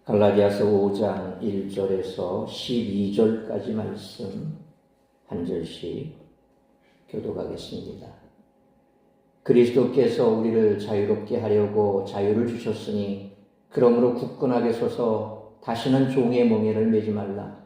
갈라디아서 5장 1절에서 12절까지 말씀 한 절씩 교독하겠습니다. 그리스도께서 우리를 자유롭게 하려고 자유를 주셨으니 그러므로 굳건하게 서서 다시는 종의 멍에를 매지 말라.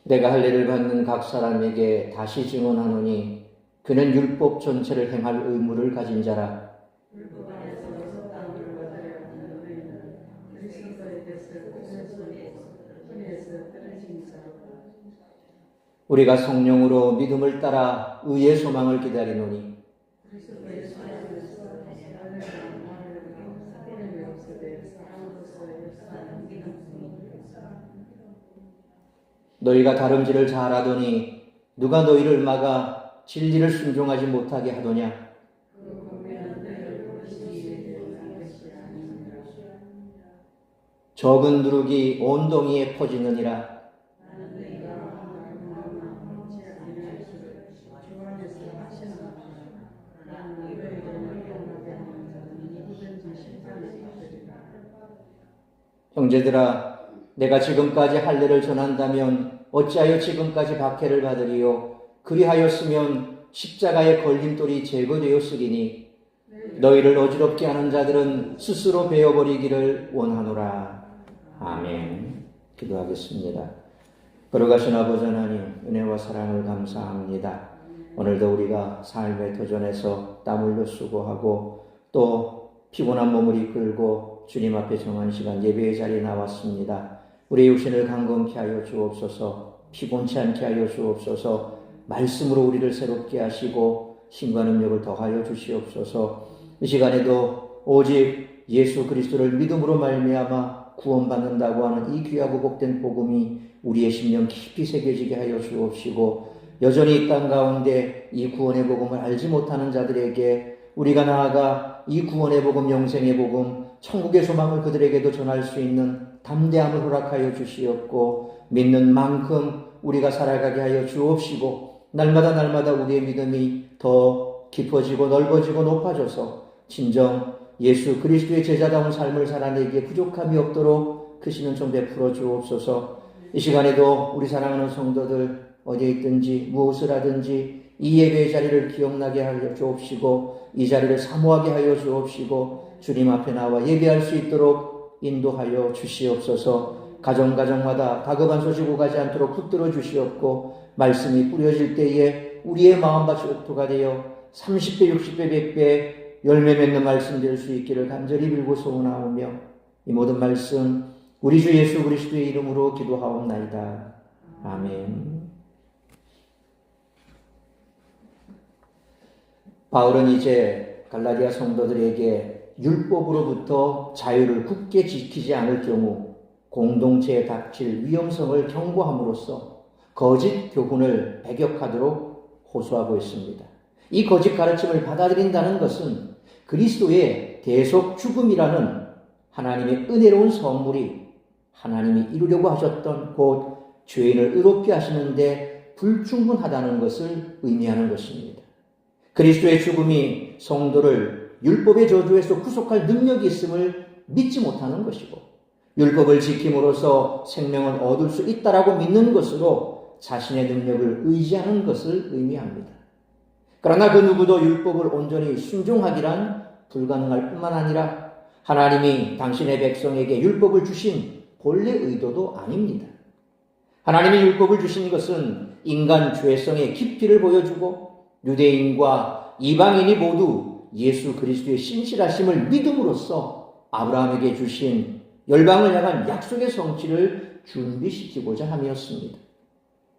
내가 할례를 받는 각 사람에게 다시 증언하노니 그는 율법 전체를 행할 의무를 가진 자라. 우리가 성령으로 믿음을 따라 의의 소망을 기다리노니 너희가 다름질을 잘하더니 누가 너희를 막아 진리를 순종하지 못하게 하더냐? 적은 누룩이 온 동이에 퍼지느니라. 형제들아, 내가 지금까지 할례를 전한다면 어찌하여 지금까지 박해를 받으리요? 그리하였으면 십자가의 걸림돌이 제거되었으리니 너희를 어지럽게 하는 자들은 스스로 베어버리기를 원하노라. 아멘. 기도하겠습니다. 걸어가신 아버지 하나님, 은혜와 사랑을 감사합니다. 오늘도 우리가 삶의 도전에서 땀 흘려 수고하고 또 피곤한 몸을 이끌고 주님 앞에 정한 시간 예배의 자리에 나왔습니다. 우리 육신을 강건케 하여 주옵소서. 피곤치 않게 하여 주옵소서. 말씀으로 우리를 새롭게 하시고 신과 능력을 더하여 주시옵소서. 이 시간에도 오직 예수 그리스도를 믿음으로 말미암아 구원받는다고 하는 이 귀하고 복된 복음이 우리의 심령 깊이 새겨지게 하여 주옵시고, 여전히 이 땅 가운데 이 구원의 복음을 알지 못하는 자들에게 우리가 나아가 이 구원의 복음, 영생의 복음, 천국의 소망을 그들에게도 전할 수 있는 담대함을 허락하여 주시옵고, 믿는 만큼 우리가 살아가게 하여 주옵시고, 날마다 우리의 믿음이 더 깊어지고 넓어지고 높아져서 진정 예수 그리스도의 제자다운 삶을 살아내기에 부족함이 없도록 크시는 좀 베풀어 주옵소서. 이 시간에도 우리 사랑하는 성도들 어디에 있든지 무엇을 하든지 이 예배의 자리를 기억나게 하여 주옵시고, 이 자리를 사모하게 하여 주옵시고, 주님 앞에 나와 예배할 수 있도록 인도하여 주시옵소서. 가정마다 다급한 소식 오가지 않도록 붙들어 주시옵고, 말씀이 뿌려질 때에 우리의 마음밭이 옥토가 되어 30배, 60배, 100배 열매 맺는 말씀 될 수 있기를 간절히 빌고 소원하오며, 이 모든 말씀 우리 주 예수 그리스도의 이름으로 기도하옵나이다. 아멘. 바울은 이제 갈라디아 성도들에게 율법으로부터 자유를 굳게 지키지 않을 경우 공동체에 닥칠 위험성을 경고함으로써 거짓 교훈을 배격하도록 호소하고 있습니다. 이 거짓 가르침을 받아들인다는 것은 그리스도의 대속 죽음이라는 하나님의 은혜로운 선물이 하나님이 이루려고 하셨던 곧 죄인을 의롭게 하시는데 불충분하다는 것을 의미하는 것입니다. 그리스도의 죽음이 성도를 율법의 저주에서 구속할 능력이 있음을 믿지 못하는 것이고, 율법을 지킴으로써 생명을 얻을 수 있다라고 믿는 것으로 자신의 능력을 의지하는 것을 의미합니다. 그러나 그 누구도 율법을 온전히 순종하기란 불가능할 뿐만 아니라 하나님이 당신의 백성에게 율법을 주신 본래 의도도 아닙니다. 하나님이 율법을 주신 것은 인간 죄성의 깊이를 보여주고 유대인과 이방인이 모두 예수 그리스도의 신실하심을 믿음으로써 아브라함에게 주신 열방을 향한 약속의 성취를 준비시키고자 함이었습니다.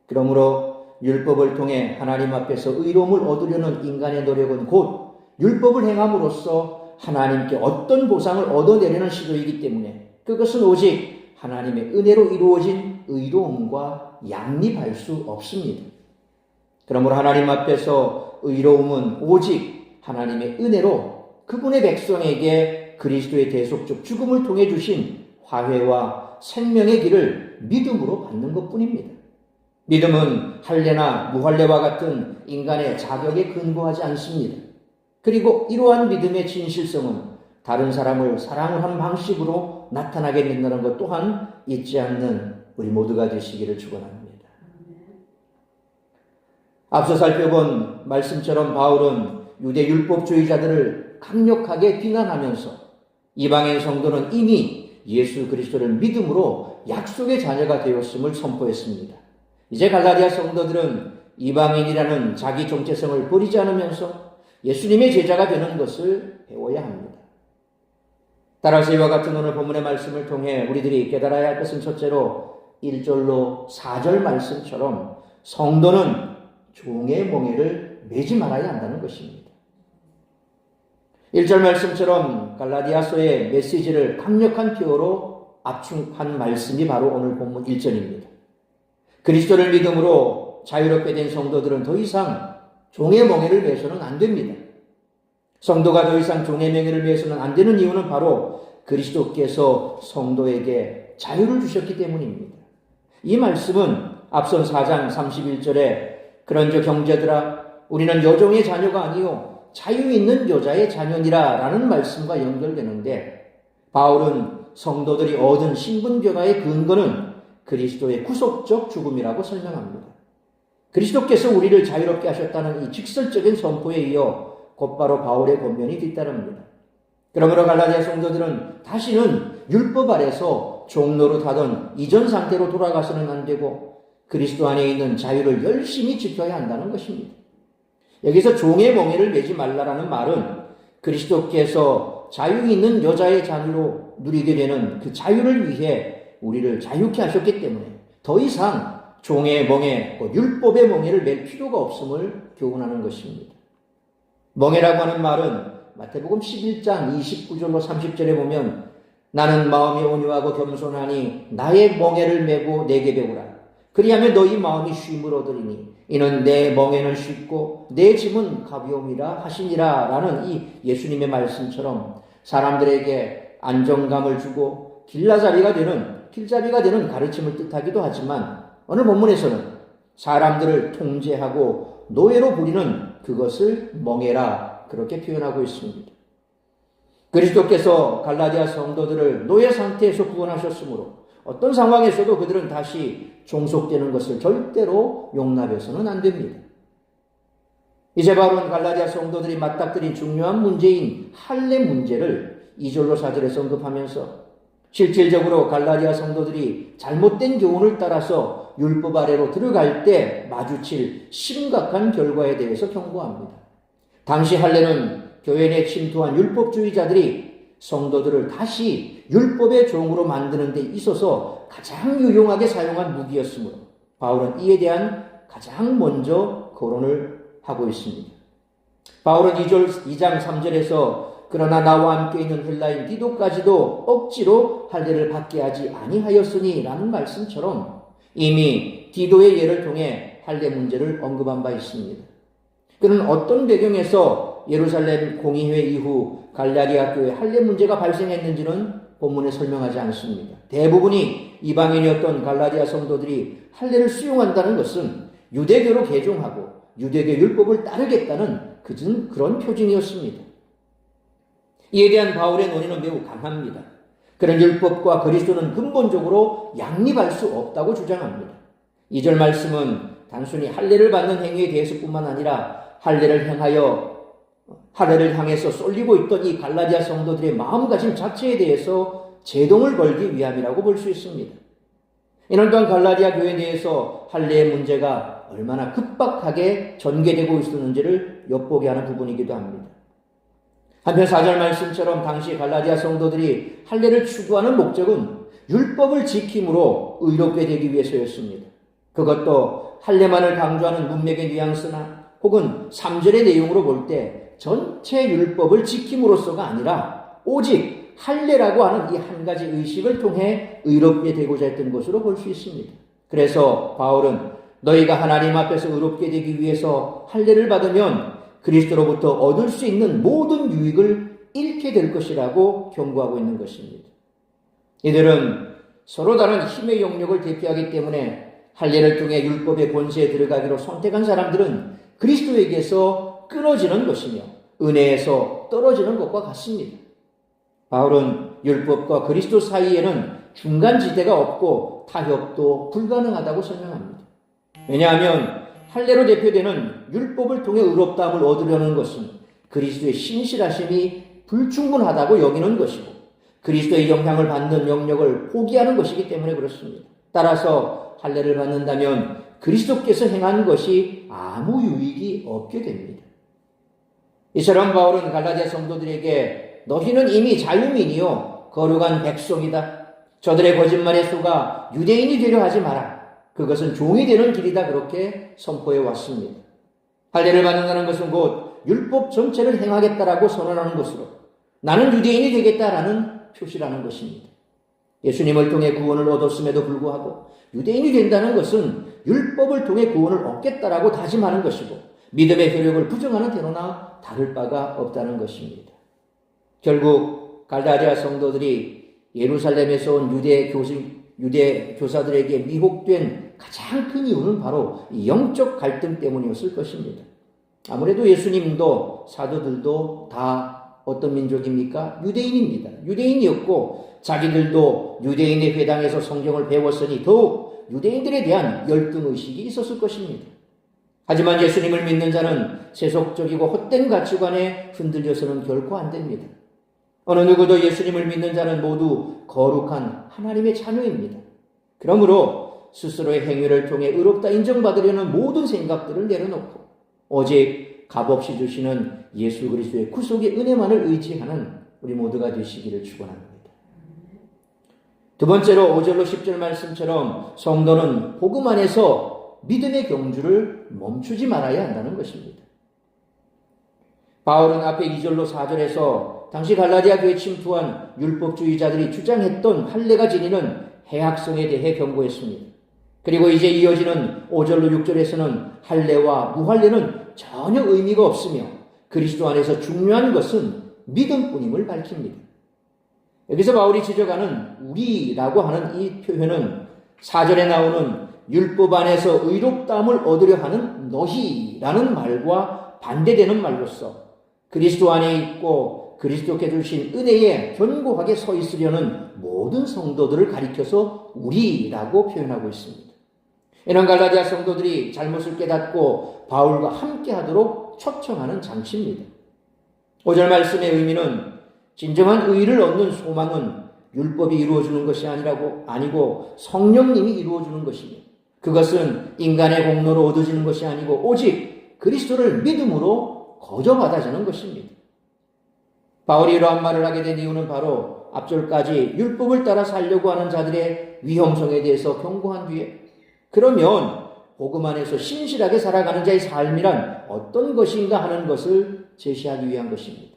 그러므로 율법을 통해 하나님 앞에서 의로움을 얻으려는 인간의 노력은 곧 율법을 행함으로써 하나님께 어떤 보상을 얻어내려는 시도이기 때문에 그것은 오직 하나님의 은혜로 이루어진 의로움과 양립할 수 없습니다. 그러므로 하나님 앞에서 의로움은 오직 하나님의 은혜로 그분의 백성에게 그리스도의 대속적 죽음을 통해 주신 화해와 생명의 길을 믿음으로 받는 것뿐입니다. 믿음은 할례나 무할례와 같은 인간의 자격에 근거하지 않습니다. 그리고 이러한 믿음의 진실성은 다른 사람을 사랑을 하는 방식으로 나타나게 된다는 것 또한 잊지 않는 우리 모두가 되시기를 축원합니다. 앞서 살펴본 말씀처럼 바울은 유대 율법주의자들을 강력하게 비난하면서 이방인 성도는 이미 예수 그리스도를 믿음으로 약속의 자녀가 되었음을 선포했습니다. 이제 갈라디아 성도들은 이방인이라는 자기 정체성을 버리지 않으면서 예수님의 제자가 되는 것을 배워야 합니다. 따라서 이와 같은 오늘 본문의 말씀을 통해 우리들이 깨달아야 할 것은 첫째로 1절로 4절 말씀처럼 성도는 종의 멍에를 매지 말아야 한다는 것입니다. 1절 말씀처럼 갈라디아서의 메시지를 강력한 표어로 압축한 말씀이 바로 오늘 본문 1절입니다. 그리스도를 믿음으로 자유롭게 된 성도들은 더 이상 종의 멍에를 매서는 안 됩니다. 성도가 더 이상 종의 멍에를 매서는 안 되는 이유는 바로 그리스도께서 성도에게 자유를 주셨기 때문입니다. 이 말씀은 앞선 4장 31절에 그런즉 형제들아 우리는 여종의 자녀가 아니요 자유 있는 여자의 자녀니라 라는 말씀과 연결되는데 바울은 성도들이 얻은 신분 변화의 근거는 그리스도의 구속적 죽음이라고 설명합니다. 그리스도께서 우리를 자유롭게 하셨다는 이 직설적인 선포에 이어 곧바로 바울의 권면이 뒤따릅니다. 그러므로 갈라디아 성도들은 다시는 율법 아래서 종노릇하던 이전 상태로 돌아가서는 안 되고 그리스도 안에 있는 자유를 열심히 지켜야 한다는 것입니다. 여기서 종의 멍에를 매지 말라라는 말은 그리스도께서 자유 있는 여자의 자유로 누리게 되는 그 자유를 위해 우리를 자유케 하셨기 때문에 더 이상 종의 멍에, 율법의 멍에를 맬 필요가 없음을 교훈하는 것입니다. 멍에라고 하는 말은 마태복음 11장 29절로 30절에 보면 나는 마음이 온유하고 겸손하니 나의 멍에를 메고 내게 배우라. 그리하면 너희 마음이 쉼을 얻으리니 이는 내 멍에는 쉽고 내 짐은 가벼움이라 하시니라 라는 이 예수님의 말씀처럼 사람들에게 안정감을 주고 길자비가 되는 가르침을 뜻하기도 하지만 오늘 본문에서는 사람들을 통제하고 노예로 부리는 그것을 멍에라 그렇게 표현하고 있습니다. 그리스도께서 갈라디아 성도들을 노예 상태에서 구원하셨으므로 어떤 상황에서도 그들은 다시 종속되는 것을 절대로 용납해서는 안 됩니다. 이제 바울은 갈라디아 성도들이 맞닥뜨린 중요한 문제인 할례 문제를 2절로 4절에서 언급하면서 실질적으로 갈라디아 성도들이 잘못된 교훈을 따라서 율법 아래로 들어갈 때 마주칠 심각한 결과에 대해서 경고합니다. 당시 할례는 교회 내 침투한 율법주의자들이 성도들을 다시 율법의 종으로 만드는 데 있어서 가장 유용하게 사용한 무기였으므로 바울은 이에 대한 가장 먼저 거론을 하고 있습니다. 바울은 2장 3절에서 그러나 나와 함께 있는 헬라인 디도까지도 억지로 할례를 받게 하지 아니하였으니 라는 말씀처럼 이미 디도의 예를 통해 할례 문제를 언급한 바 있습니다. 그는 어떤 배경에서 예루살렘 공의회 이후 갈라디아 교회 할례 문제가 발생했는지는 본문에 설명하지 않습니다. 대부분이 이방인이었던 갈라디아 성도들이 할례를 수용한다는 것은 유대교로 개종하고 유대교 율법을 따르겠다는 그런 표징이었습니다. 이에 대한 바울의 논의는 매우 강합니다. 그런 율법과 그리스도는 근본적으로 양립할 수 없다고 주장합니다. 2절 말씀은 단순히 할례를 받는 행위에 대해서뿐만 아니라 할례를 향해서 쏠리고 있던 이 갈라디아 성도들의 마음가짐 자체에 대해서 제동을 걸기 위함이라고 볼 수 있습니다. 이런 동안 갈라디아 교회에 대해서 할례의 문제가 얼마나 급박하게 전개되고 있었는지를 엿보게 하는 부분이기도 합니다. 한편 4절 말씀처럼 당시 갈라디아 성도들이 할례를 추구하는 목적은 율법을 지킴으로 의롭게 되기 위해서였습니다. 그것도 할례만을 강조하는 문맥의 뉘앙스나 혹은 3절의 내용으로 볼 때 전체 율법을 지킴으로써가 아니라 오직 할례라고 하는 이 한 가지 의식을 통해 의롭게 되고자 했던 것으로 볼 수 있습니다. 그래서 바울은 너희가 하나님 앞에서 의롭게 되기 위해서 할례를 받으면 그리스도로부터 얻을 수 있는 모든 유익을 잃게 될 것이라고 경고하고 있는 것입니다. 이들은 서로 다른 힘의 영역을 대표하기 때문에 할례를 통해 율법의 권세에 들어가기로 선택한 사람들은 그리스도에게서 끊어지는 것이며 은혜에서 떨어지는 것과 같습니다. 바울은 율법과 그리스도 사이에는 중간지대가 없고 타협도 불가능하다고 설명합니다. 왜냐하면 할례로 대표되는 율법을 통해 의롭다함을 얻으려는 것은 그리스도의 신실하심이 불충분하다고 여기는 것이고 그리스도의 영향을 받는 영역을 포기하는 것이기 때문에 그렇습니다. 따라서 할례를 받는다면 그리스도께서 행한 것이 아무 유익이 없게 됩니다. 이처럼 바울은 갈라디아 성도들에게 너희는 이미 자유민이요 거룩한 백성이다. 저들의 거짓말에 속아 유대인이 되려 하지 마라. 그것은 종이 되는 길이다. 그렇게 선포해 왔습니다. 할례를 받는다는 것은 곧 율법 전체를 행하겠다라고 선언하는 것으로 나는 유대인이 되겠다라는 표시라는 것입니다. 예수님을 통해 구원을 얻었음에도 불구하고 유대인이 된다는 것은 율법을 통해 구원을 얻겠다라고 다짐하는 것이고 믿음의 효력을 부정하는 대로나 다를 바가 없다는 것입니다. 결국 갈라디아 성도들이 예루살렘에서 온 유대 교사들에게 미혹된 가장 큰 이유는 바로 영적 갈등 때문이었을 것입니다. 아무래도 예수님도 사도들도 다 어떤 민족입니까? 유대인입니다. 유대인이었고 자기들도 유대인의 회당에서 성경을 배웠으니 더욱 유대인들에 대한 열등의식이 있었을 것입니다. 하지만 예수님을 믿는 자는 세속적이고 헛된 가치관에 흔들려서는 결코 안 됩니다. 어느 누구도 예수님을 믿는 자는 모두 거룩한 하나님의 자녀입니다. 그러므로 스스로의 행위를 통해 의롭다 인정받으려는 모든 생각들을 내려놓고 오직 값없이 주시는 예수 그리스도의 구속의 은혜만을 의지하는 우리 모두가 되시기를 축원합니다. 두 번째로 5절로 10절 말씀처럼 성도는 복음 안에서 믿음의 경주를 멈추지 말아야 한다는 것입니다. 바울은 앞에 2절로 4절에서 당시 갈라디아 교회에 침투한 율법주의자들이 주장했던 할례가 지니는 해악성에 대해 경고했습니다. 그리고 이제 이어지는 5절로 6절에서는 할례와 무할례는 전혀 의미가 없으며 그리스도 안에서 중요한 것은 믿음뿐임을 밝힙니다. 여기서 바울이 지적하는 우리라고 하는 이 표현은 4절에 나오는 율법 안에서 의롭다함을 얻으려 하는 너희라는 말과 반대되는 말로서 그리스도 안에 있고 그리스도께 주신 은혜에 견고하게 서 있으려는 모든 성도들을 가리켜서 우리라고 표현하고 있습니다. 이는 갈라디아 성도들이 잘못을 깨닫고 바울과 함께하도록 초청하는 장치입니다. 5절 말씀의 의미는 진정한 의를 얻는 소망은 율법이 이루어주는 것이 아니고 성령님이 이루어주는 것이며 그것은 인간의 공로로 얻어지는 것이 아니고 오직 그리스도를 믿음으로 거저받아지는 것입니다. 바울이 이러한 말을 하게 된 이유는 바로 앞절까지 율법을 따라 살려고 하는 자들의 위험성에 대해서 경고한 뒤에 그러면 복음 안에서 신실하게 살아가는 자의 삶이란 어떤 것인가 하는 것을 제시하기 위한 것입니다.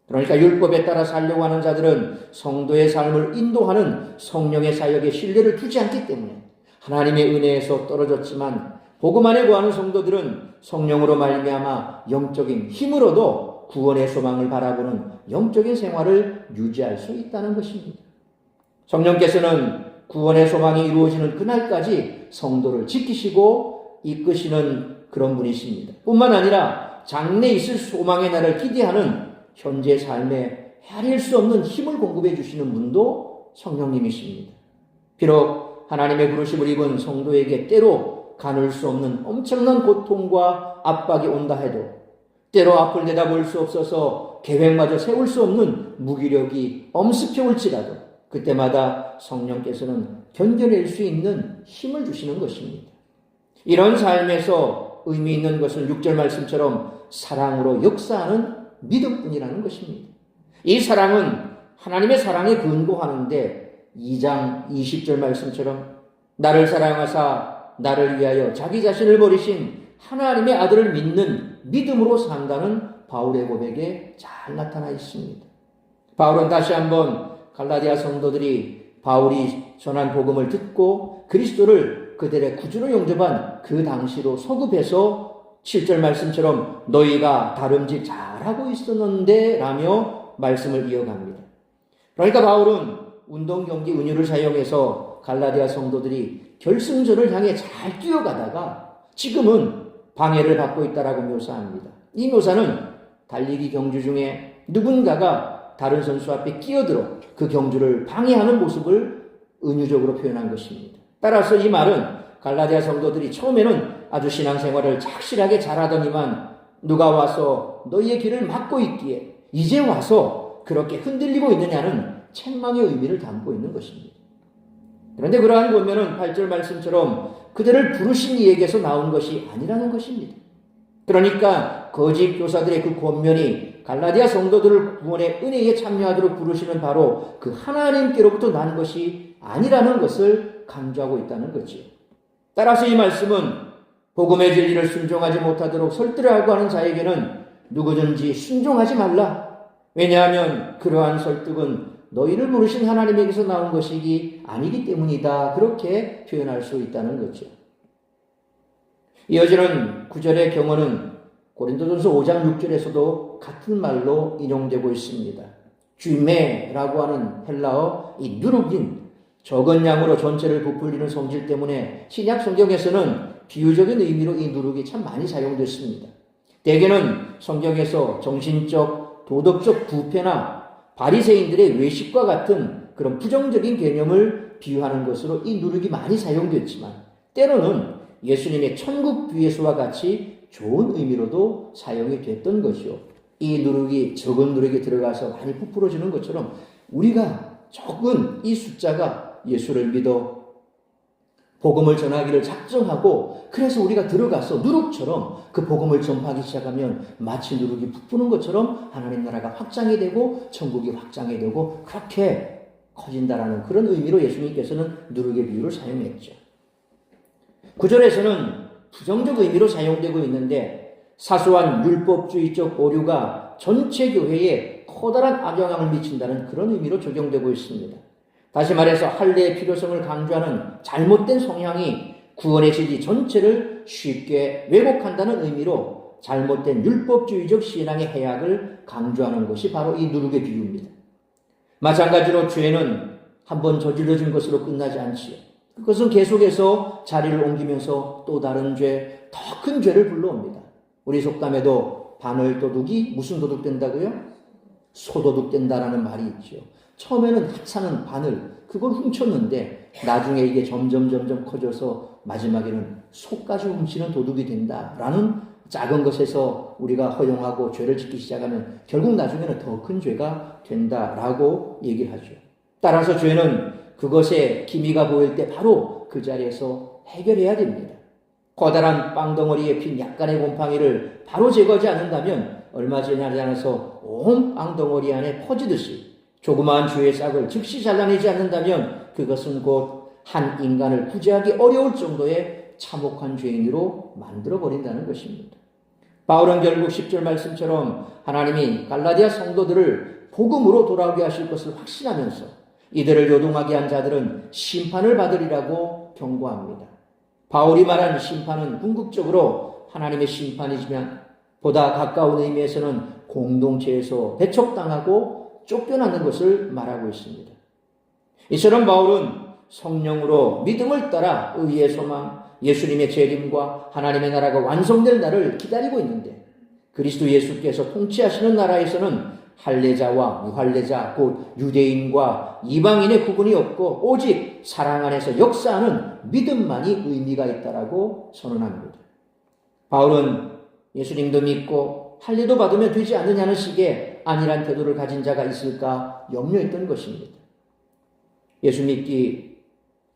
그러니까 율법에 따라 살려고 하는 자들은 성도의 삶을 인도하는 성령의 사역에 신뢰를 두지 않기 때문에 하나님의 은혜에서 떨어졌지만 복음 안에 거하는 성도들은 성령으로 말미암아 영적인 힘으로도 구원의 소망을 바라보는 영적인 생활을 유지할 수 있다는 것입니다. 성령께서는 구원의 소망이 이루어지는 그날까지 성도를 지키시고 이끄시는 그런 분이십니다. 뿐만 아니라 장래에 있을 소망의 날을 기대하는 현재 삶에 헤아릴 수 없는 힘을 공급해 주시는 분도 성령님이십니다. 비록 하나님의 부르심을 입은 성도에게 때로 가눌 수 없는 엄청난 고통과 압박이 온다 해도 때로 앞을 내다볼 수 없어서 계획마저 세울 수 없는 무기력이 엄습해 올지라도 그때마다 성령께서는 견뎌낼 수 있는 힘을 주시는 것입니다. 이런 삶에서 의미 있는 것은 6절 말씀처럼 사랑으로 역사하는 믿음뿐이라는 것입니다. 이 사랑은 하나님의 사랑에 근거하는데 2장 20절 말씀처럼 나를 사랑하사 나를 위하여 자기 자신을 버리신 하나님의 아들을 믿는 믿음으로 산다는 바울의 고백에 잘 나타나 있습니다. 바울은 다시 한번 갈라디아 성도들이 바울이 전한 복음을 듣고 그리스도를 그들의 구주로 영접한 그 당시로 소급해서 7절 말씀처럼 너희가 다름질 잘하고 있었는데 라며 말씀을 이어갑니다. 그러니까 바울은 운동, 경기, 은유를 사용해서 그래서 갈라디아 성도들이 결승전을 향해 잘 뛰어가다가 지금은 방해를 받고 있다라고 묘사합니다. 이 묘사는 달리기 경주 중에 누군가가 다른 선수 앞에 끼어들어 그 경주를 방해하는 모습을 은유적으로 표현한 것입니다. 따라서 이 말은 갈라디아 성도들이 처음에는 아주 신앙생활을 착실하게 잘하더니만 누가 와서 너희의 길을 막고 있기에 이제 와서 그렇게 흔들리고 있느냐는 책망의 의미를 담고 있는 것입니다. 그런데 그러한 권면은 8절 말씀처럼 그들을 부르신 이에게서 나온 것이 아니라는 것입니다. 그러니까 거짓 교사들의 그 권면이 갈라디아 성도들을 구원의 은혜에 참여하도록 부르시는 바로 그 하나님께로부터 난 것이 아니라는 것을 강조하고 있다는 거지요. 따라서 이 말씀은 복음의 진리를 순종하지 못하도록 설득하고 하는 자에게는 누구든지 순종하지 말라. 왜냐하면 그러한 설득은 너희를 부르신 하나님에게서 나온 것이기 아니기 때문이다. 그렇게 표현할 수 있다는 거죠. 이어지는 9절의 경어는 고린도전서 5장 6절에서도 같은 말로 인용되고 있습니다. 쥐메라고 하는 헬라어 이 누룩인 적은 양으로 전체를 부풀리는 성질 때문에 신약 성경에서는 비유적인 의미로 이 누룩이 참 많이 사용됐습니다. 대개는 성경에서 정신적, 도덕적 부패나 바리새인들의 외식과 같은 그런 부정적인 개념을 비유하는 것으로 이 누룩이 많이 사용됐지만 때로는 예수님의 천국 비유에서와 같이 좋은 의미로도 사용이 됐던 것이요. 이 누룩이 적은 누룩이 들어가서 많이 부풀어지는 것처럼 우리가 적은 이 숫자가 예수를 믿어 복음을 전하기를 작정하고 그래서 우리가 들어가서 누룩처럼 그 복음을 전파하기 시작하면 마치 누룩이 부푸는 것처럼 하나님 나라가 확장이 되고 천국이 확장이 되고 그렇게 커진다라는 그런 의미로 예수님께서는 누룩의 비유를 사용했죠. 9절에서는 부정적 의미로 사용되고 있는데 사소한 율법주의적 오류가 전체 교회에 커다란 악영향을 미친다는 그런 의미로 적용되고 있습니다. 다시 말해서 할례의 필요성을 강조하는 잘못된 성향이 구원의 진리 전체를 쉽게 왜곡한다는 의미로 잘못된 율법주의적 신앙의 해악을 강조하는 것이 바로 이 누룩의 비유입니다. 마찬가지로 죄는 한번 저질러진 것으로 끝나지 않지요. 그것은 계속해서 자리를 옮기면서 또 다른 죄, 더 큰 죄를 불러옵니다. 우리 속담에도 바늘 도둑이 무슨 도둑 된다고요? 소도둑 된다라는 말이 있죠. 처음에는 하찮은 바늘, 그걸 훔쳤는데 나중에 이게 점점 커져서 마지막에는 속까지 훔치는 도둑이 된다라는 작은 것에서 우리가 허용하고 죄를 짓기 시작하면 결국 나중에는 더 큰 죄가 된다라고 얘기를 하죠. 따라서 죄는 그것에 기미가 보일 때 바로 그 자리에서 해결해야 됩니다. 커다란 빵덩어리에 핀 약간의 곰팡이를 바로 제거하지 않는다면 얼마 지나지 않아서 온 빵덩어리 안에 퍼지듯이 조그마한 죄의 싹을 즉시 잘라내지 않는다면 그것은 곧 한 인간을 구제하기 어려울 정도의 참혹한 죄인으로 만들어버린다는 것입니다. 바울은 결국 10절 말씀처럼 하나님이 갈라디아 성도들을 복음으로 돌아오게 하실 것을 확신하면서 이들을 요동하게 한 자들은 심판을 받으리라고 경고합니다. 바울이 말한 심판은 궁극적으로 하나님의 심판이지만 보다 가까운 의미에서는 공동체에서 배척당하고 쫓겨나는 것을 말하고 있습니다. 이처럼 바울은 성령으로 믿음을 따라 의의 소망, 예수님의 재림과 하나님의 나라가 완성될 날을 기다리고 있는데 그리스도 예수께서 통치하시는 나라에서는 할례자와 무할례자, 곧 유대인과 이방인의 구분이 없고 오직 사랑 안에서 역사하는 믿음만이 의미가 있다라고 선언합니다. 바울은 예수님도 믿고 할례도 받으면 되지 않느냐는 식의 안일한 태도를 가진 자가 있을까 염려했던 것입니다. 예수 믿기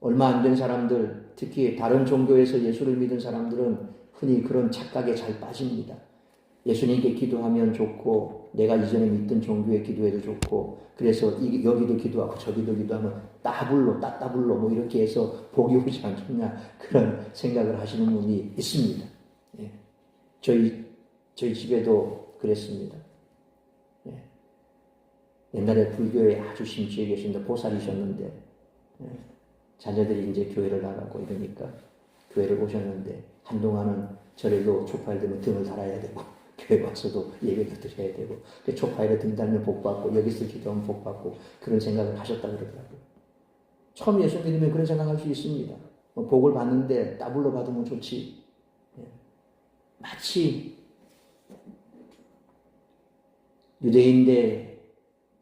얼마 안 된 사람들, 특히 다른 종교에서 예수를 믿은 사람들은 흔히 그런 착각에 잘 빠집니다. 예수님께 기도하면 좋고 내가 이전에 믿던 종교에 기도해도 좋고 그래서 여기도 기도하고 저기도 기도하면 따따블로 뭐 이렇게 해서 복이 오지 않겠냐 그런 생각을 하시는 분이 있습니다. 예. 저희 집에도 그랬습니다. 예. 옛날에 불교에 아주 심취해 계신데 보살이셨는데 예. 자녀들이 이제 교회를 나가고 이러니까 교회를 오셨는데 한동안은 절에도 초파일 되면 등을 달아야 되고 교회 와서도 예배도 드려야 되고 초파일에 등 달면 복 받고 여기서 기도하면 복 받고 그런 생각을 하셨다 그러더라고요. 처음 예수 믿으면 그런 생각할 수 있습니다. 복을 받는데 더블로 받으면 좋지. 마치 유대인데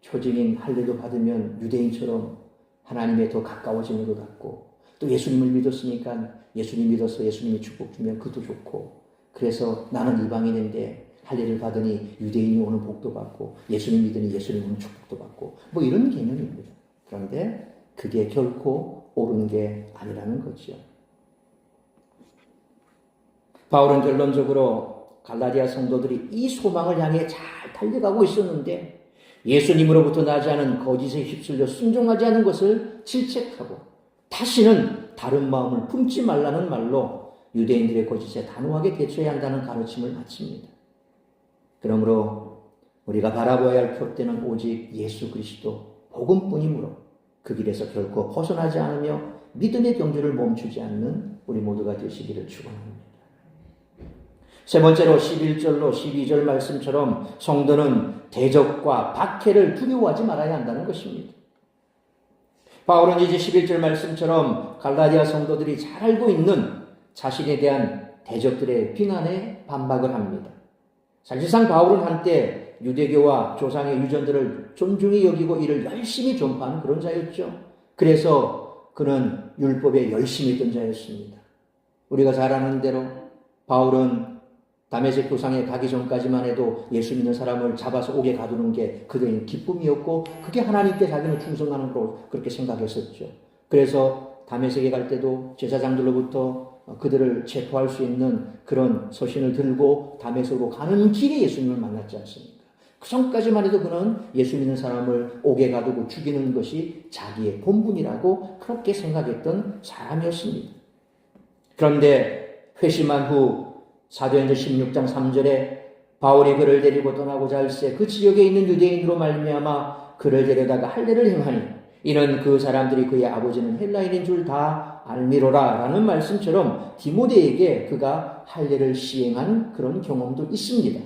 초징인 할례도 받으면 유대인처럼 하나님에 더 가까워지는 것 같고, 또 예수님을 믿었으니까 예수님 믿어서 예수님이 축복 주면 그도 좋고, 그래서 나는 이방인인데 할례를 받으니 유대인이 오는 복도 받고, 예수님 믿으니 예수님 오는 축복도 받고, 뭐 이런 개념입니다. 그런데 그게 결코 옳은 게 아니라는 거죠. 바울은 결론적으로 갈라디아 성도들이 이 소망을 향해 잘 달려가고 있었는데, 예수님으로부터 나지 않은 거짓에 휩쓸려 순종하지 않은 것을 질책하고 다시는 다른 마음을 품지 말라는 말로 유대인들의 거짓에 단호하게 대처해야 한다는 가르침을 마칩니다. 그러므로 우리가 바라보아야 할 표대는 오직 예수 그리스도 복음뿐이므로 그 길에서 결코 벗어나지 않으며 믿음의 경주를 멈추지 않는 우리 모두가 되시기를 축원합니다. 세 번째로 11절로 12절 말씀처럼 성도는 대적과 박해를 두려워하지 말아야 한다는 것입니다. 바울은 이제 11절 말씀처럼 갈라디아 성도들이 잘 알고 있는 자신에 대한 대적들의 비난에 반박을 합니다. 사실상 바울은 한때 유대교와 조상의 유전들을 존중히 여기고 이를 열심히 전파하는 그런 자였죠. 그래서 그는 율법에 열심히 있던 자였습니다. 우리가 잘 아는 대로 바울은 다메섹 도상에 가기 전까지만 해도 예수 믿는 사람을 잡아서 옥에 가두는 게 그들의 기쁨이었고, 그게 하나님께 자기는 충성하는 걸로 그렇게 생각했었죠. 그래서 다메섹에 갈 때도 제사장들로부터 그들을 체포할 수 있는 그런 서신을 들고 다메섹으로 가는 길에 예수님을 만났지 않습니까? 그 전까지만 해도 그는 예수 믿는 사람을 옥에 가두고 죽이는 것이 자기의 본분이라고 그렇게 생각했던 사람이었습니다. 그런데 회심한 후 사도행전 16장 3절에 바울이 그를 데리고 떠나고자 할새 그 지역에 있는 유대인으로 말미암아 그를 데려다가 할례를 행하니 이는 그 사람들이 그의 아버지는 헬라인인 줄 다 알미로라 라는 말씀처럼 디모데에게 그가 할례를 시행한 그런 경험도 있습니다.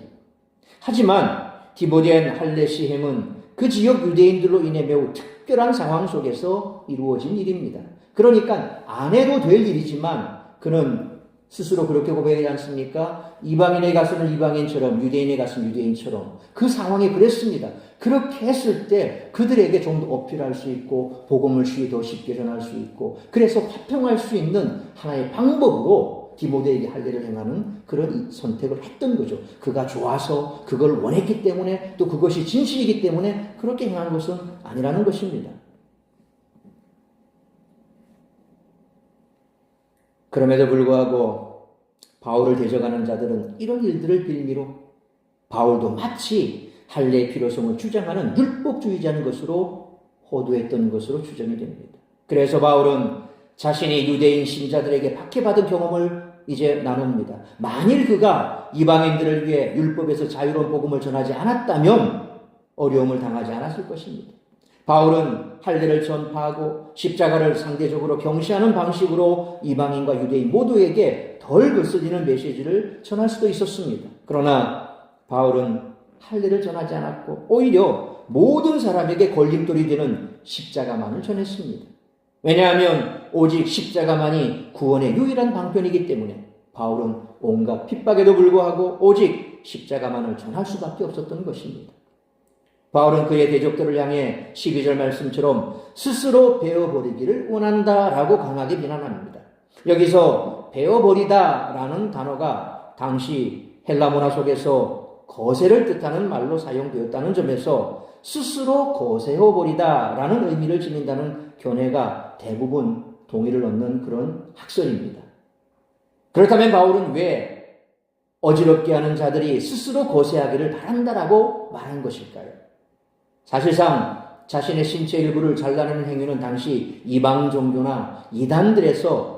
하지만 디모데의 할례 시행은 그 지역 유대인들로 인해 매우 특별한 상황 속에서 이루어진 일입니다. 그러니까 안 해도 될 일이지만 그는 스스로 그렇게 고백하지 않습니까? 이방인의 가서는 이방인처럼, 유대인의 가서는 유대인처럼. 그 상황이 그랬습니다. 그렇게 했을 때 그들에게 좀 더 어필할 수 있고 복음을 더 쉽게 전할 수 있고, 그래서 화평할 수 있는 하나의 방법으로 디모데에게 할례를 행하는 그런 선택을 했던 거죠. 그가 좋아서 그걸 원했기 때문에, 또 그것이 진실이기 때문에 그렇게 행하는 것은 아니라는 것입니다. 그럼에도 불구하고 바울을 대적하는 자들은 이런 일들을 빌미로 바울도 마치 할례의 필요성을 주장하는 율법주의자인 것으로 호도했던 것으로 추정이 됩니다. 그래서 바울은 자신이 유대인 신자들에게 박해받은 경험을 이제 나눕니다. 만일 그가 이방인들을 위해 율법에서 자유로운 복음을 전하지 않았다면 어려움을 당하지 않았을 것입니다. 바울은 할례를 전파하고 십자가를 상대적으로 경시하는 방식으로 이방인과 유대인 모두에게 덜 거슬리는 메시지를 전할 수도 있었습니다. 그러나 바울은 할례를 전하지 않았고 오히려 모든 사람에게 걸림돌이 되는 십자가만을 전했습니다. 왜냐하면 오직 십자가만이 구원의 유일한 방편이기 때문에 바울은 온갖 핍박에도 불구하고 오직 십자가만을 전할 수밖에 없었던 것입니다. 바울은 그의 대적들을 향해 12절 말씀처럼 스스로 베어버리기를 원한다라고 강하게 비난합니다. 여기서 베어버리다라는 단어가 당시 헬라 문화 속에서 거세를 뜻하는 말로 사용되었다는 점에서 스스로 거세어버리다라는 의미를 지닌다는 견해가 대부분 동의를 얻는 그런 학설입니다. 그렇다면 바울은 왜 어지럽게 하는 자들이 스스로 거세하기를 바란다라고 말한 것일까요? 사실상 자신의 신체 일부를 잘라내는 행위는 당시 이방 종교나 이단들에서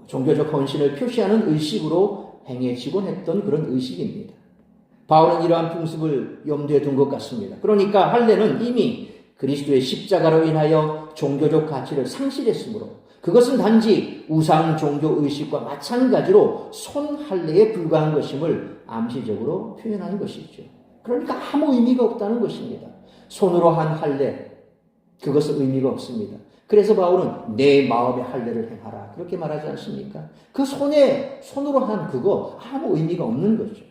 종교적 헌신을 표시하는 의식으로 행해지곤 했던 그런 의식입니다. 바울은 이러한 풍습을 염두에 둔 것 같습니다. 그러니까 할례는 이미 그리스도의 십자가로 인하여 종교적 가치를 상실했으므로 그것은 단지 우상 종교 의식과 마찬가지로 손할례에 불과한 것임을 암시적으로 표현하는 것이죠. 그러니까 아무 의미가 없다는 것입니다. 손으로 한 할례, 그것은 의미가 없습니다. 그래서 바울은 내 마음의 할례를 행하라 그렇게 말하지 않습니까? 그 손으로 한 그거 아무 의미가 없는 거죠.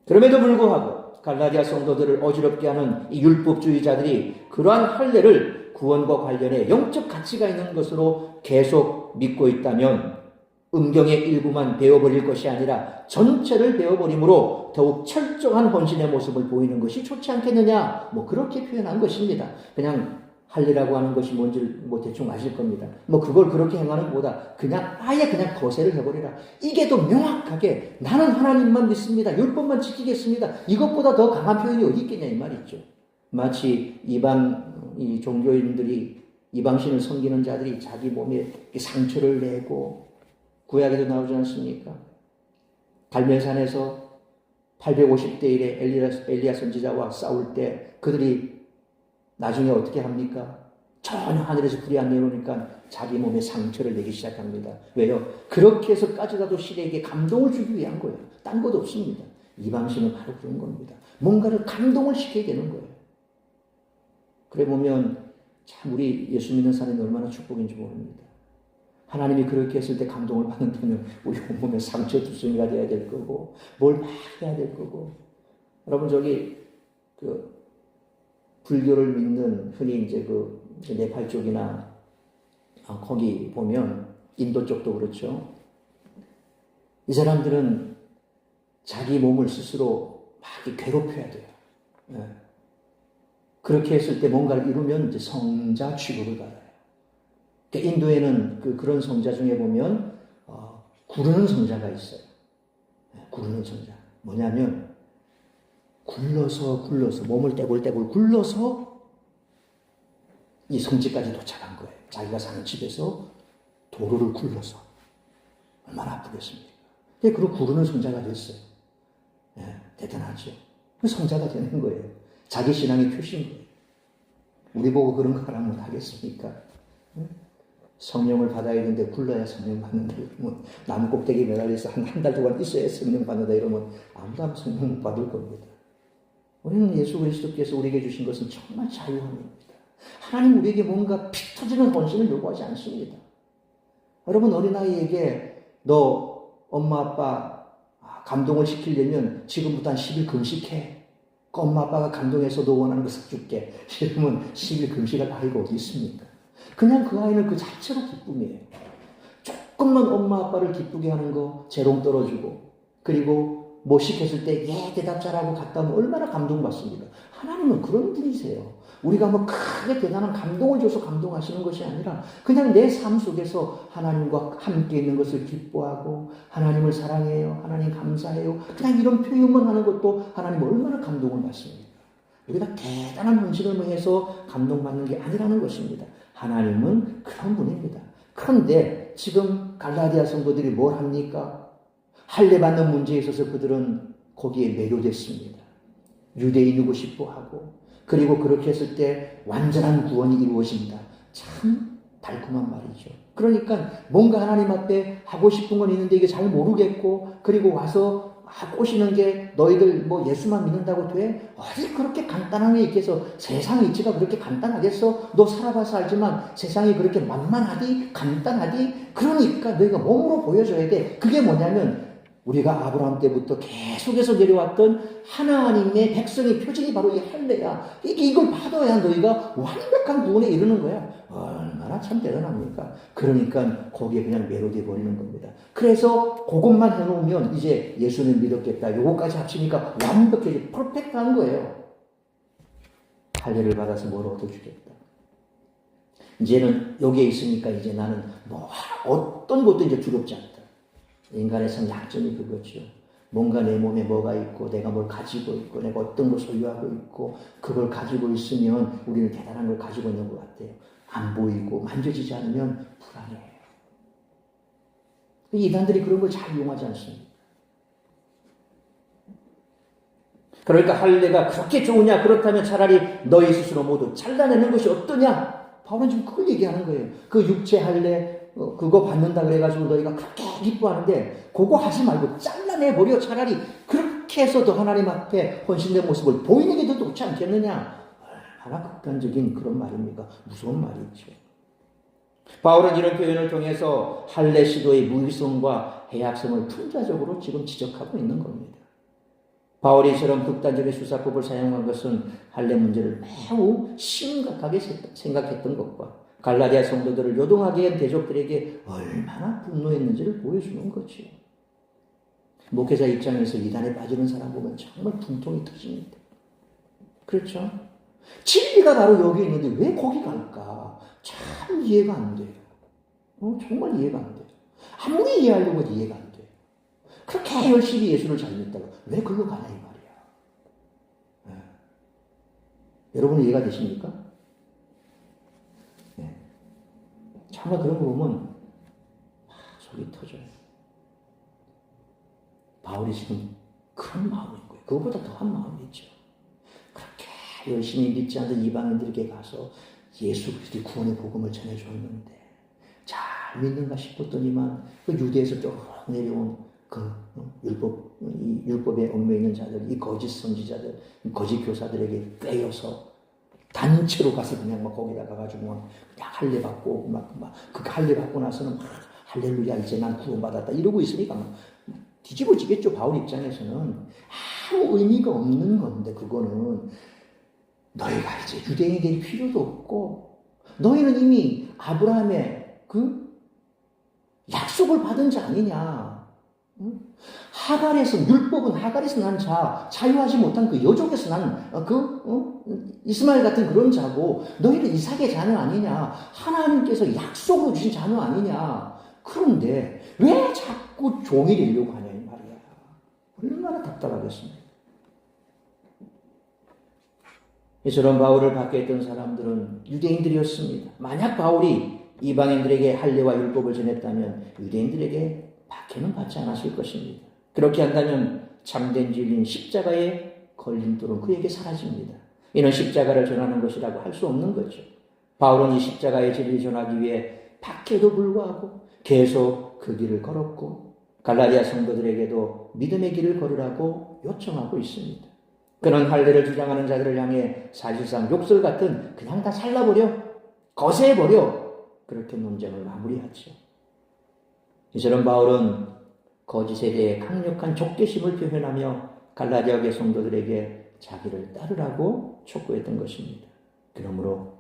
그럼에도 불구하고 갈라디아 성도들을 어지럽게 하는 이 율법주의자들이 그러한 할례를 구원과 관련해 영적 가치가 있는 것으로 계속 믿고 있다면 음경의 일부만 배워버릴 것이 아니라 전체를 배워버림으로 더욱 철저한 헌신의 모습을 보이는 것이 좋지 않겠느냐, 그렇게 표현한 것입니다. 그냥 할례라고 하는 것이 뭔지 대충 아실 겁니다. 그걸 그렇게 행하는 것보다 그냥 아예 그냥 거세를 해버리라. 이게 더 명확하게 나는 하나님만 믿습니다. 율법만 지키겠습니다. 이것보다 더 강한 표현이 어디 있겠냐 이 말이죠. 마치 이 종교인들이 이방신을 섬기는 자들이 자기 몸에 상처를 내고 구약에도 나오지 않습니까? 갈멜산에서 850대 1의 엘리야 선지자와 싸울 때 그들이 나중에 어떻게 합니까? 전혀 하늘에서 불이 안 내려오니까 자기 몸에 상처를 내기 시작합니다. 왜요? 그렇게 해서까지라도 시대에게 감동을 주기 위한 거예요. 딴 것도 없습니다. 이방신은 바로 그런 겁니다. 뭔가를 감동을 시켜야 되는 거예요. 그래 보면 참 우리 예수 믿는 사람이 얼마나 축복인지 모릅니다. 하나님이 그렇게 했을 때 감동을 받는다면 우리 온몸에 상처 두성이가 돼야 될 거고 뭘 막 해야 될 거고. 여러분 불교를 믿는 흔히 이제 네팔 쪽이나 거기 보면 인도 쪽도 그렇죠. 이 사람들은 자기 몸을 스스로 막 괴롭혀야 돼요. 네. 그렇게 했을 때 뭔가를 이루면 이제 성자 취급을 받아요. 그러니까 인도에는 그런 성자 중에 보면 구르는 성자가 있어요. 네, 구르는 성자. 뭐냐면 굴러서 몸을 떼굴떼굴 굴러서 이 성지까지 도착한 거예요. 자기가 사는 집에서 도로를 굴러서. 얼마나 아프겠습니까? 그리고 구르는 성자가 됐어요. 네, 대단하죠. 성자가 되는 거예요. 자기 신앙의 표시인 거예요. 우리 보고 그런 거 하라면 하겠습니까? 네? 성령을 받아야 되는데 굴러야 성령 받는다 이러면 나무 꼭대기 매달려서 한 달 동안 있어야 성령 받는다 이러면 아무도 성령 못 받을 겁니다. 우리는 예수 그리스도께서 우리에게 주신 것은 정말 자유함입니다. 하나님 우리에게 뭔가 피 터지는 헌신을 요구하지 않습니다. 여러분 어린아이에게 너 엄마 아빠 감동을 시키려면 지금부터 한 10일 금식해. 그 엄마 아빠가 감동해서 너 원하는 거 사줄게. 이러면 10일 금식할 아이가 어디 있습니까? 그냥 그 아이는 그 자체로 기쁨이에요. 조금만 엄마 아빠를 기쁘게 하는 거 재롱 떨어주고 그리고 뭐 시켰을 때 대답 잘하고 갔다 오면 얼마나 감동받습니까? 하나님은 그런 분이세요. 우리가 크게 대단한 감동을 줘서 감동하시는 것이 아니라 그냥 내 삶 속에서 하나님과 함께 있는 것을 기뻐하고 하나님을 사랑해요. 하나님 감사해요. 그냥 이런 표현만 하는 것도 하나님 얼마나 감동을 받습니까? 우리가 대단한 헌신을 해서 감동받는 게 아니라는 것입니다. 하나님은 그런 분입니다. 그런데 지금 갈라디아 성도들이 뭘 합니까? 할례 받는 문제에 있어서 그들은 거기에 매료됐습니다. 유대인이고 싶어하고 그리고 그렇게 했을 때 완전한 구원이 이루어진다. 참 달콤한 말이죠. 그러니까 뭔가 하나님 앞에 하고 싶은 건 있는데 이게 잘 모르겠고 그리고 와서 꼬시는 게 너희들 예수만 믿는다고 돼? 어디 그렇게 간단하게 얘기해서 세상 이치가 그렇게 간단하겠어? 너 살아봐서 알지만 세상이 그렇게 만만하디? 간단하디? 그러니까 너희가 몸으로 보여줘야 돼. 그게 뭐냐면 우리가 아브라함 때부터 계속해서 내려왔던 하나님의 백성의 표징이 바로 이 할례야. 이걸 받아야 너희가 완벽한 구원에 이르는 거야. 얼마나 참 대단합니까? 그러니까 거기에 그냥 매료돼 버리는 겁니다. 그래서 그것만 해놓으면 이제 예수는 믿었겠다. 요거까지 합치니까 완벽하게 퍼펙트한 거예요. 할례를 받아서 뭘 얻어주겠다. 이제는 여기에 있으니까 이제 나는 어떤 것도 이제 두렵지 않다. 인간의 약점이 그거죠. 뭔가 내 몸에 뭐가 있고 내가 뭘 가지고 있고 내가 어떤 걸 소유하고 있고 그걸 가지고 있으면 우리는 대단한 걸 가지고 있는 것 같아요. 안 보이고 만져지지 않으면 불안해요. 이단들이 그런 걸 잘 이용하지 않습니다. 그러니까 할례가 그렇게 좋으냐? 그렇다면 차라리 너희 스스로 모두 잘라내는 것이 어떠냐? 바울은 지금 그걸 얘기하는 거예요. 그 육체 할례 그거 받는다 그래가지고 너희가 그렇게 기뻐하는데 그거 하지 말고 잘라내버려. 차라리 그렇게 해서 더 하나님 앞에 헌신된 모습을 보이는 게 더 좋지 않겠느냐. 얼마나 극단적인 그런 말입니까? 무서운 말이죠. 바울은 이런 표현을 통해서 할례 시도의 무의성과 해악성을 풍자적으로 지금 지적하고 있는 겁니다. 바울이 이처럼 극단적인 수사법을 사용한 것은 할례 문제를 매우 심각하게 생각했던 것과 갈라디아 성도들을 요동하게 한 대적들에게 얼마나 분노했는지를 보여주는 거죠. 목회자 입장에서 이단에 빠지는 사람 보면 정말 분통이 터집니다. 그렇죠? 진리가 바로 여기 있는데 왜 거기 갈까? 참 이해가 안 돼요. 정말 이해가 안 돼요. 아무리 이해하려고 해도 이해가 안 돼요. 그렇게 열심히 예수를 잘 믿다가 왜 그거 가냐 이 말이야. 네. 여러분 이해가 되십니까? 네. 정말 그런 거 보면 속이 터져요. 바울이 지금 그런 마음인 거예요. 그것보다 더한 마음이 있죠. 그렇게 열심히 믿지 않는 이방인들에게 가서 예수 그리스도의 구원의 복음을 전해줬는데 잘 믿는가 싶었더니만 그 유대에서 쭉 내려온 그 율법에 얽매여 있는 자들, 이 거짓 선지자들, 거짓 교사들에게 빼어서 단체로 가서 그냥 막 거기다 가가지고 그냥 할례 받고 그 할례 받고 나서는 막 할렐루야 이제 난 구원받았다 이러고 있으니까 막 뒤집어지겠죠. 바울 입장에서는 아무 의미가 없는 건데 그거는 너희가 이제 유대인이 될 필요도 없고 너희는 이미 아브라함의 그 약속을 받은 자 아니냐. 하갈에서 율법은 하갈에서 난 자, 자유하지 못한 그 여종에서 난 이스마엘 같은 그런 자고 너희는 이삭의 자녀 아니냐. 하나님께서 약속으로 주신 자녀 아니냐. 그런데 왜 자꾸 종이 되려고 하냐 이 말이야. 얼마나 답답하겠습니까. 이처럼 바울을 박해했던 사람들은 유대인들이었습니다. 만약 바울이 이방인들에게 할례와 율법을 전했다면 유대인들에게 박해는 받지 않았을 것입니다. 그렇게 한다면 참된 진리인 십자가의 걸림돌은 그에게 사라집니다. 이는 십자가를 전하는 것이라고 할 수 없는 거죠. 바울은 이 십자가의 진리를 전하기 위해 박해도 불구하고 계속 그 길을 걸었고 갈라디아 성도들에게도 믿음의 길을 걸으라고 요청하고 있습니다. 그는 할례를 주장하는 자들을 향해 사실상 욕설 같은 그냥 다 잘라버려, 거세해버려 그렇게 논쟁을 마무리하죠. 이처럼 바울은 거짓에 대해 강력한 적개심을 표현하며 갈라디아 교회 성도들에게 자기를 따르라고 촉구했던 것입니다. 그러므로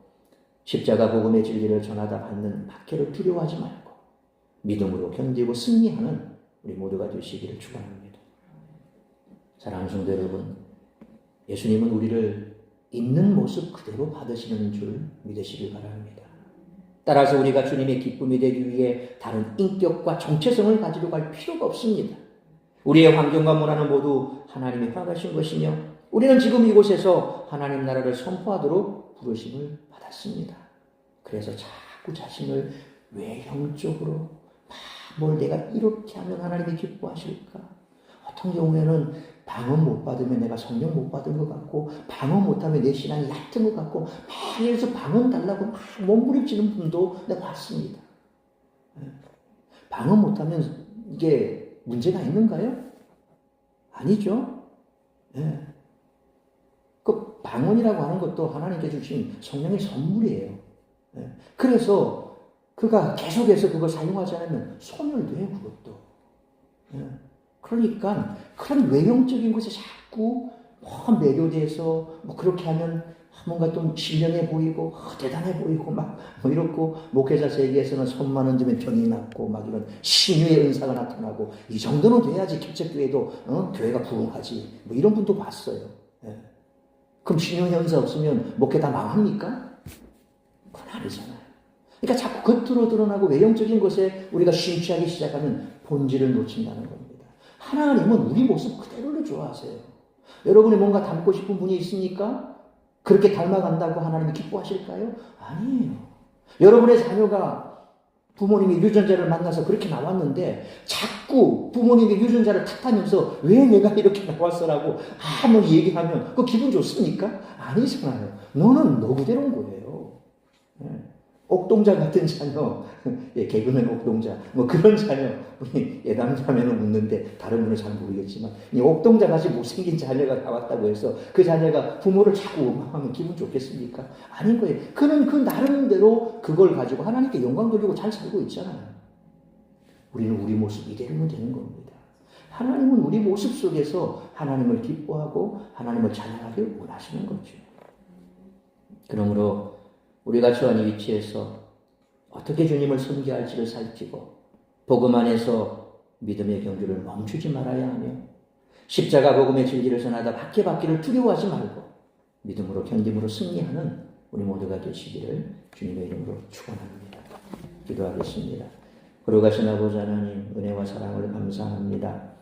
십자가 복음의 진리를 전하다 받는 박해를 두려워하지 말고 믿음으로 견디고 승리하는 우리 모두가 되시기를 축원합니다. 사랑하는 성도 여러분, 예수님은 우리를 있는 모습 그대로 받으시는 줄 믿으시길 바랍니다. 따라서 우리가 주님의 기쁨이 되기 위해 다른 인격과 정체성을 가지고 갈 필요가 없습니다. 우리의 환경과 문화는 모두 하나님이 허락하신 것이며 우리는 지금 이곳에서 하나님 나라를 선포하도록 부르심을 받았습니다. 그래서 자꾸 자신을 외형적으로 뭘 내가 이렇게 하면 하나님이 기뻐하실까? 어떤 경우에는 방언 못 받으면 내가 성령 못 받은 것 같고 방언 못하면 내 신앙이 얕은 것 같고 막 이래서 방언 달라고 막 몸부림치는 분도 내가 봤습니다. 방언 못하면 이게 문제가 있는가요? 아니죠. 네. 그 방언이라고 하는 것도 하나님께 주신 성령의 선물이에요. 네. 그래서 그가 계속해서 그걸 사용하지 않으면 소멸돼요, 그것도. 네. 그러니까 그런 외형적인 것에 자꾸 매료돼서 그렇게 하면 뭔가 좀 신령해 보이고 대단해 보이고 이렇고 목회자 세계에서는 손만 얹으면 병이 낫고 이런 신유의 은사가 나타나고 이 정도는 돼야지 개척교회도 교회가 부흥하지 이런 분도 봤어요. 예. 그럼 신유의 은사 없으면 목회 다 망합니까? 그건 아니잖아요. 그러니까 자꾸 겉으로 드러나고 외형적인 것에 우리가 심취하기 시작하면 본질을 놓친다는 겁니다. 하나님은 우리 모습 그대로를 좋아하세요. 여러분이 뭔가 닮고 싶은 분이 있습니까? 그렇게 닮아간다고 하나님이 기뻐하실까요? 아니에요. 여러분의 자녀가 부모님이 유전자를 만나서 그렇게 나왔는데 자꾸 부모님의 유전자를 탓하면서 왜 내가 이렇게 나왔어라고 얘기하면 그거 기분 좋습니까? 아니잖아요. 너는 너 그대로인 거예요. 네. 옥동자 같은 자녀, 예, 개그맨 옥동자, 뭐 그런 자녀, 우리 예담자매는 웃는데 다른 분은 잘 모르겠지만, 이 옥동자 같이 못생긴 자녀가 나왔다고 해서 그 자녀가 부모를 자꾸 원망하면 기분 좋겠습니까? 아닌 거예요. 그는 그 나름대로 그걸 가지고 하나님께 영광 돌리고 잘 살고 있잖아요. 우리는 우리 모습 이대로면 되는 겁니다. 하나님은 우리 모습 속에서 하나님을 기뻐하고 하나님을 찬양하길 원하시는 거죠. 그러므로 우리가 처한 위치에서 어떻게 주님을 섬겨야 할지를 살피고 복음 안에서 믿음의 경주를 멈추지 말아야 하며 십자가 복음의 진리를 전하다 박해받기를 두려워하지 말고 믿음으로 견딤으로 승리하는 우리 모두가 되시기를 주님의 이름으로 축원합니다. 기도하겠습니다. 거룩하신 아버지 하나님, 은혜와 사랑을 감사합니다.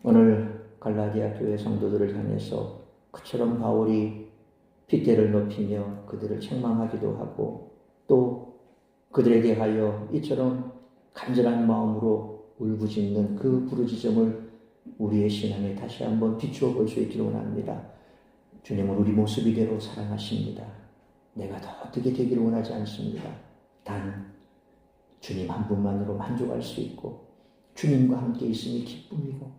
오늘 갈라디아 교회 성도들을 향해서 그처럼 바울이 핏대를 높이며 그들을 책망하기도 하고 또 그들에 대하여 이처럼 간절한 마음으로 울부짖는 그 부르짖음을 우리의 신앙에 다시 한번 비추어 볼 수 있기를 원합니다. 주님은 우리 모습 이대로 사랑하십니다. 내가 더 어떻게 되기를 원하지 않습니다. 단 주님 한 분만으로 만족할 수 있고 주님과 함께 있음이 기쁨이고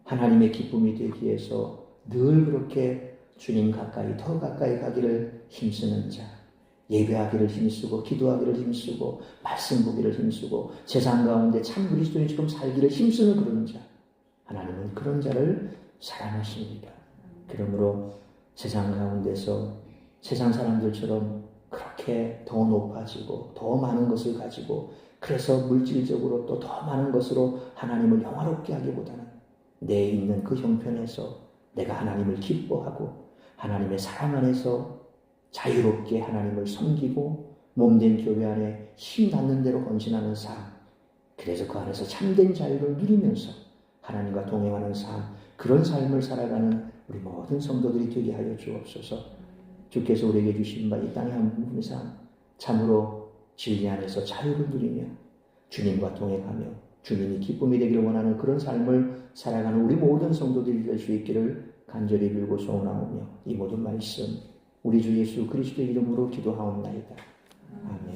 하나님의 기쁨이 되기 위해서 늘 그렇게 주님 가까이 더 가까이 가기를 힘쓰는 자, 예배하기를 힘쓰고 기도하기를 힘쓰고 말씀 보기를 힘쓰고 세상 가운데 참 그리스도인처럼 살기를 힘쓰는 그런 자, 하나님은 그런 자를 사랑하십니다. 그러므로 세상 가운데서 세상 사람들처럼 그렇게 더 높아지고 더 많은 것을 가지고 그래서 물질적으로 또 더 많은 것으로 하나님을 영화롭게 하기보다는 내 있는 그 형편에서 내가 하나님을 기뻐하고 하나님의 사랑 안에서 자유롭게 하나님을 섬기고 몸된 교회 안에 힘 닿는 대로 헌신하는 삶, 그래서 그 안에서 참된 자유를 누리면서 하나님과 동행하는 삶, 그런 삶을 살아가는 우리 모든 성도들이 되게 하여 주옵소서. 주께서 우리에게 주신 바 이 땅의 한 분이상 참으로 진리 안에서 자유를 누리며 주님과 동행하며 주님이 기쁨이 되기를 원하는 그런 삶을 살아가는 우리 모든 성도들이 될 수 있기를 간절히 빌고 소원하오며 이 모든 말씀 우리 주 예수 그리스도의 이름으로 기도하옵나이다. 아멘.